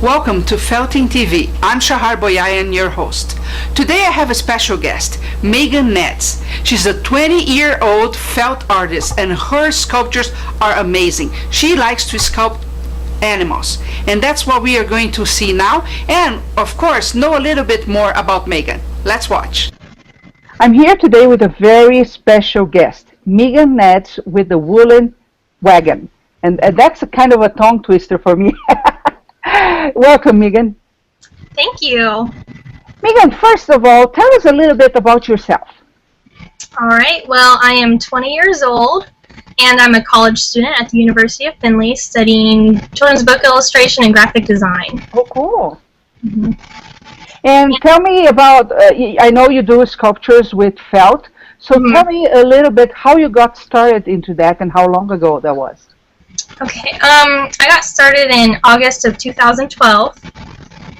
Welcome to Felting TV. I'm Shahar Boyayan, your host. Today I have a special guest, Megan Nedds. She's a 20-year-old felt artist and her sculptures are amazing. She likes to sculpt animals, and that's what we are going to see now, and of course know a little bit more about Megan. Let's watch. I'm here today with a very special guest, Megan Nedds with the Woolen Wagon, and that's a kind of a tongue twister for me. Welcome, Megan. Thank you. Megan, first of all, tell us a little bit about yourself. All right. Well, I am 20 years old, and I'm a college student at the University of Findlay studying children's book illustration and graphic design. Oh, cool. Mm-hmm. And tell me about, I know you do sculptures with felt, so tell me a little bit how you got started into that and how long ago that was. Okay, I got started in August of 2012,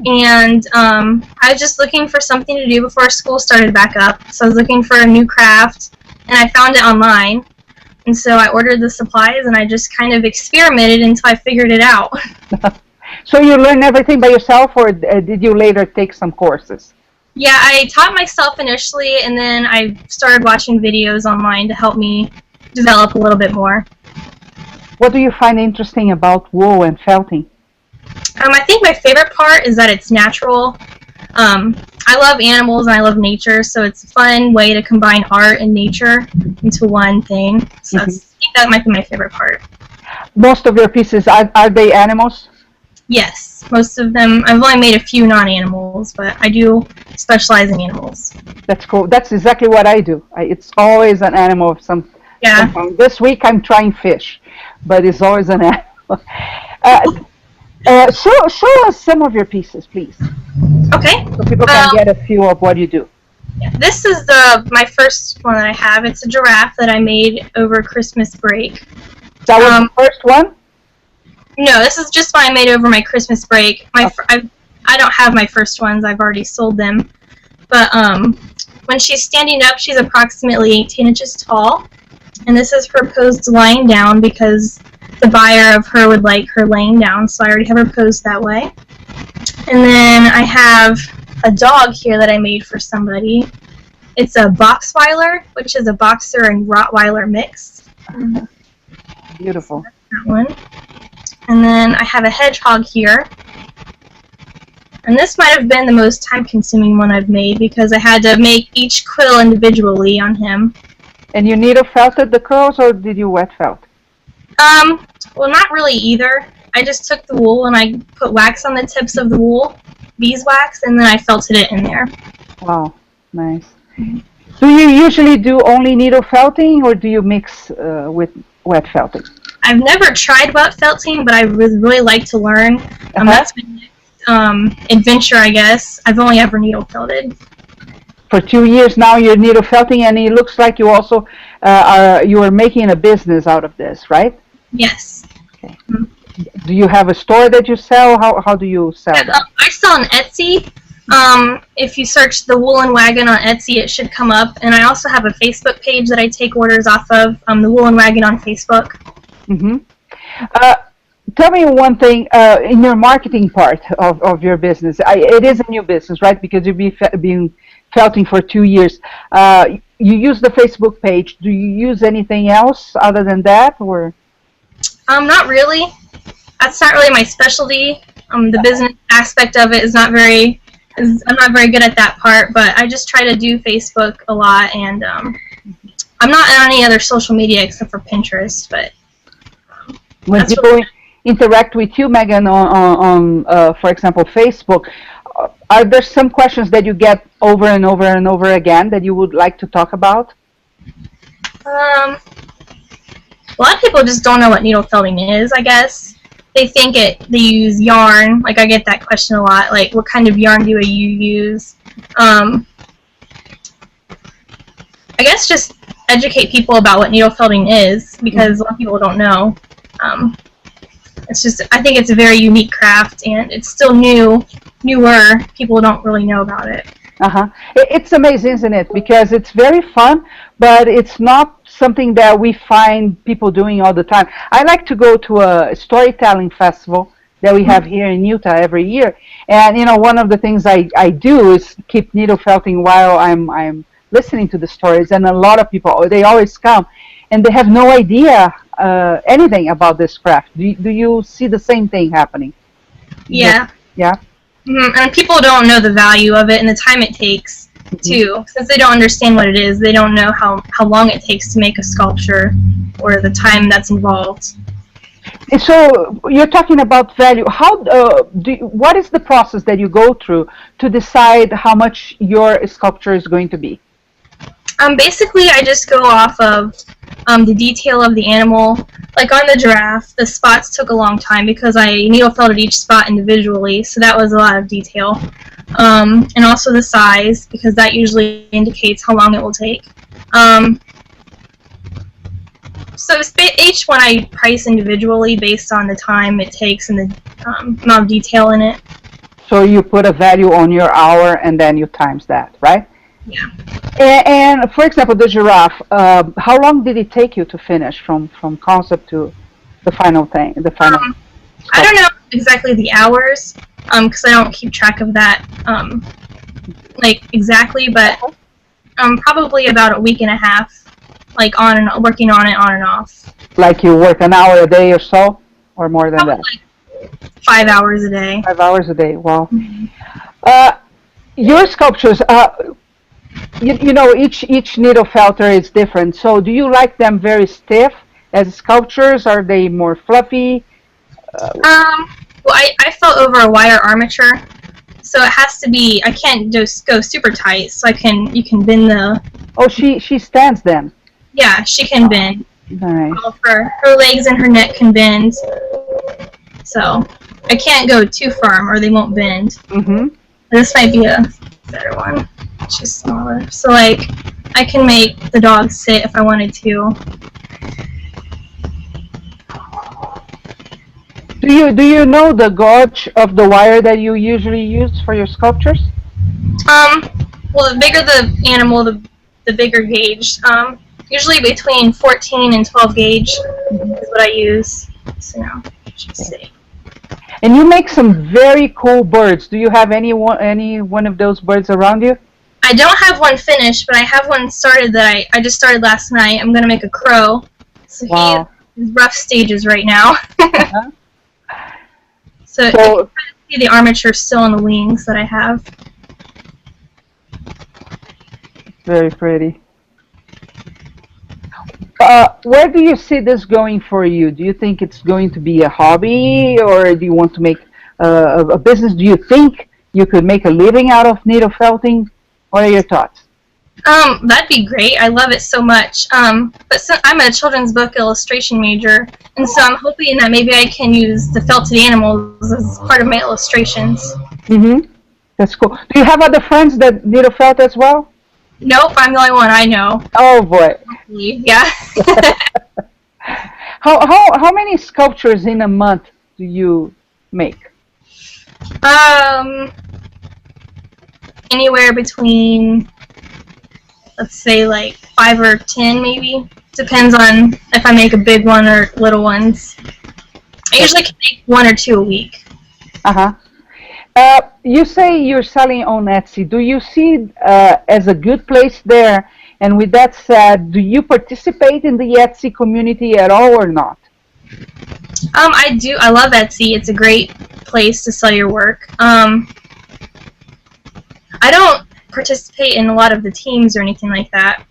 and I was just looking for something to do before school started back up. So I was looking for a new craft, and I found it online, and so I ordered the supplies, and I just kind of experimented until I figured it out. So you learned everything by yourself, or did you later take some courses? Yeah, I taught myself initially, and then I started watching videos online to help me develop a little bit more. What do you find interesting about wool and felting? I think my favorite part is that it's natural. I love animals and I love nature, so it's a fun way to combine art and nature into one thing. So I think that might be my favorite part. Most of your pieces, are they animals? Yes, most of them. I've only made a few non-animals, but I do specialize in animals. That's cool. That's exactly what I do. It's always an animal of some. Yeah. This week I'm trying fish, but it's always an animal. Show us some of your pieces, please. Okay. So people can get a feel of what you do. Yeah, this is my first one that I have. It's a giraffe that I made over Christmas break. That was the first one? No, this is just one I made over my Christmas break. I don't have my first ones. I've already sold them. But when she's standing up, she's approximately 18 inches tall. And this is her posed lying down because the buyer of her would like her laying down, so I already have her posed that way. And then I have a dog here that I made for somebody. It's a Boxweiler, which is a Boxer and Rottweiler mix. Beautiful. That one. And then I have a hedgehog here. And this might have been the most time-consuming one I've made because I had to make each quill individually on him. And you needle felted the curls, or did you wet felt? Well, not really either. I just took the wool and I put wax on the tips of the wool, beeswax, and then I felted it in there. Wow, nice. Do you usually do only needle felting, or do you mix with wet felting? I've never tried wet felting, but I would really like to learn. That's my next adventure, I guess. I've only ever needle felted. For 2 years now, you're needle felting, and it looks like you also you are making a business out of this, right? Yes. Okay. Do you have a store that you sell? How do you sell that? I sell on Etsy. If you search the Woolen Wagon on Etsy, it should come up. And I also have a Facebook page that I take orders off of, the Woolen Wagon on Facebook. Tell me one thing, in your marketing part of your business, it is a new business, right? Because you've been felting for 2 years. You use the Facebook page. Do you use anything else other than that, or? Not really. That's not really my specialty. The business aspect of it is not very. I'm not very good at that part, but I just try to do Facebook a lot, and I'm not on any other social media except for Pinterest. But when people interact with you, Megan, on for example, Facebook, are there some questions that you get over and over and over again that you would like to talk about? A lot of people just don't know what needle felting is, I guess. They think they use yarn. Like, I get that question a lot. Like, what kind of yarn do you use? I guess just educate people about what needle felting is, because a lot of people don't know. It's just, I think it's a very unique craft, and it's still newer. People don't really know about it. It's amazing, isn't it? Because it's very fun, but it's not something that we find people doing all the time. I like to go to a storytelling festival that we have here in Utah every year. And one of the things I do is keep needle felting while I'm listening to the stories. And a lot of people, they always come, and they have no idea anything about this craft. Do you see the same thing happening? Yeah. Yeah. And people don't know the value of it and the time it takes, too. Since they don't understand what it is, they don't know how long it takes to make a sculpture or the time that's involved. And so you're talking about value. What is the process that you go through to decide how much your sculpture is going to be? Basically, I just go off of the detail of the animal. Like on the giraffe, the spots took a long time because I needle felted each spot individually, so that was a lot of detail. And also the size, because that usually indicates how long it will take. So each one I price individually based on the time it takes and the amount of detail in it. So you put a value on your hour and then you times that, right? Yeah. And for example, the giraffe, how long did it take you to finish from concept to the final thing? I don't know exactly the hours, because I don't keep track of that, like exactly, but probably about a week and a half, like working on it on and off. Like you work an hour a day or so, or more than Probably that? like 5 hours a day. 5 hours a day. Wow. Your sculptures. Each needle felter is different. So do you like them very stiff as sculptures? Are they more fluffy? Well, I felt over a wire armature, so it has to be. I can't just go super tight. So you can bend the. Oh, she stands then. Yeah, she can bend. Nice. Her legs and her neck can bend. So I can't go too firm, or they won't bend. Mm-hmm. This might be a better one. She's smaller, so like I can make the dog sit if I wanted to. Do you know the gauge of the wire that you usually use for your sculptures? Well, the bigger the animal, the bigger gauge. Usually between 14 and 12 gauge is what I use. So now, let's see. And you make some very cool birds. Do you have any one of those birds around you? I don't have one finished, but I have one started that I just started last night. I'm gonna make a crow. So wow. He's rough stages right now. Uh-huh. So you can see the armature still on the wings that I have. Very pretty. Where do you see this going for you? Do you think it's going to be a hobby, or do you want to make a business? Do you think you could make a living out of needle felting? What are your thoughts? That'd be great. I love it so much. But I'm a children's book illustration major, and so I'm hoping that maybe I can use the felted animals as part of my illustrations. Mm-hmm. That's cool. Do you have other friends that needle felt as well? Nope, I'm the only one I know. Oh boy. Yeah. How many sculptures in a month do you make? Anywhere between, let's say, like 5 or 10 maybe. Depends on if I make a big one or little ones. I usually can make 1 or 2 a week. Uh-huh. You say you're selling on Etsy. Do you see as a good place there? And with that said, do you participate in the Etsy community at all or not? I do. I love Etsy. It's a great place to sell your work. I don't participate in a lot of the teams or anything like that.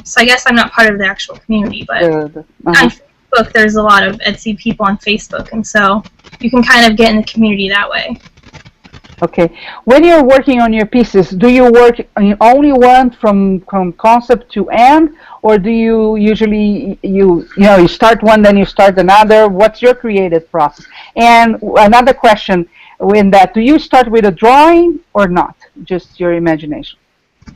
So I guess I'm not part of the actual community, but on Facebook there's a lot of Etsy people on Facebook, and so you can kind of get in the community that way. Okay. When you're working on your pieces, do you work on only one from concept to end, or do you usually you start one then you start another? What's your creative process? And another question in that, do you start with a drawing or not? Just your imagination.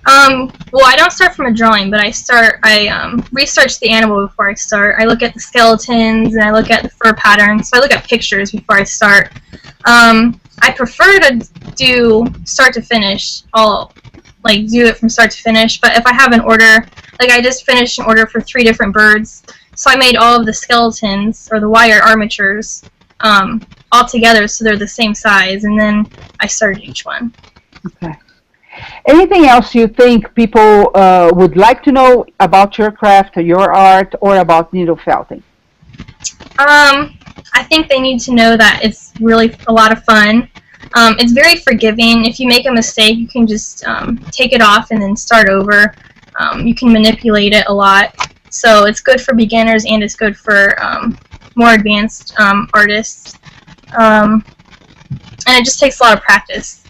Well, I don't start from a drawing, but I research the animal before I start. I look at the skeletons and I look at the fur patterns. So I look at pictures before I start. I prefer to do start to finish. I'll do it from start to finish. But if I have an order, like I just finished an order for 3 different birds, so I made all of the skeletons or the wire armatures all all together so they're the same size, and then I started each one. Okay. Anything else you think people would like to know about your craft or your art or about needle felting? I think they need to know that it's really a lot of fun. It's very forgiving. If you make a mistake, you can just take it off and then start over. You can manipulate it a lot. So it's good for beginners and it's good for more advanced artists. And it just takes a lot of practice.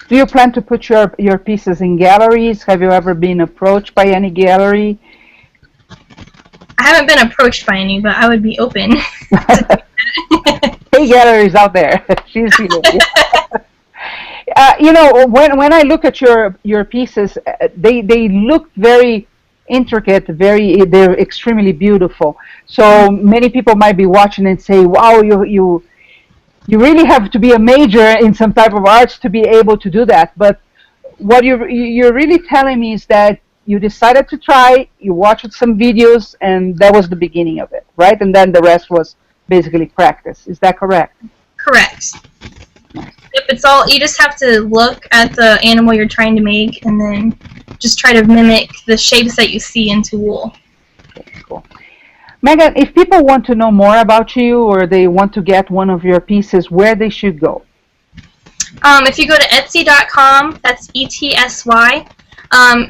Do you plan to put your pieces in galleries? Have you ever been approached by any gallery? I haven't been approached by any, but I would be open. Hey, galleries out there. She's here. You know, when I look at your pieces, they look very intricate, they're extremely beautiful. So many people might be watching and say, "Wow, you really have to be a major in some type of arts to be able to do that." But what you're really telling me is that you decided to try, you watched some videos, and that was the beginning of it, right? And then the rest was basically practice. Is that correct? Correct. Yep, it's all, you just have to look at the animal you're trying to make and then just try to mimic the shapes that you see into wool. Okay, cool. Megan, if people want to know more about you or they want to get one of your pieces, where they should go? If you go to Etsy.com, that's ETSY.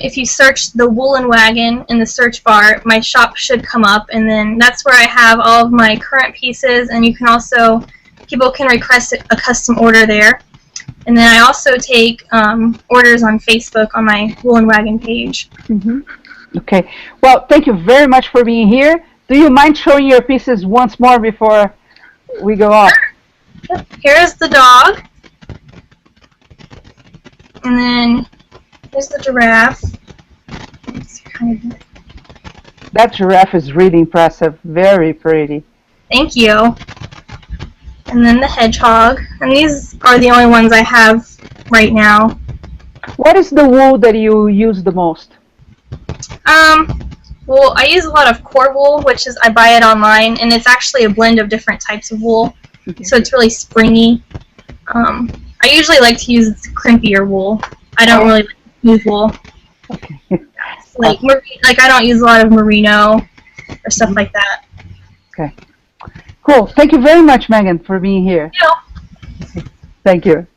If you search the Woolen Wagon in the search bar, my shop should come up, and then that's where I have all of my current pieces, and you can also, people can request a custom order there. And then I also take orders on Facebook on my Woolen Wagon page. Mm-hmm. Okay. Well, thank you very much for being here. Do you mind showing your pieces once more before we go off? Sure. Here's the dog. And then here's the giraffe. That giraffe is really impressive. Very pretty. Thank you. And then the hedgehog. And these are the only ones I have right now. What is the wool that you use the most? Well, I use a lot of core wool, which is, I buy it online, and it's actually a blend of different types of wool. Okay. So it's really springy. I usually like to use crimpier wool. I don't really like to use wool. Okay. Like I don't use a lot of merino or stuff like that. Okay. Cool. Thank you very much, Megan, for being here. Yeah. Thank you.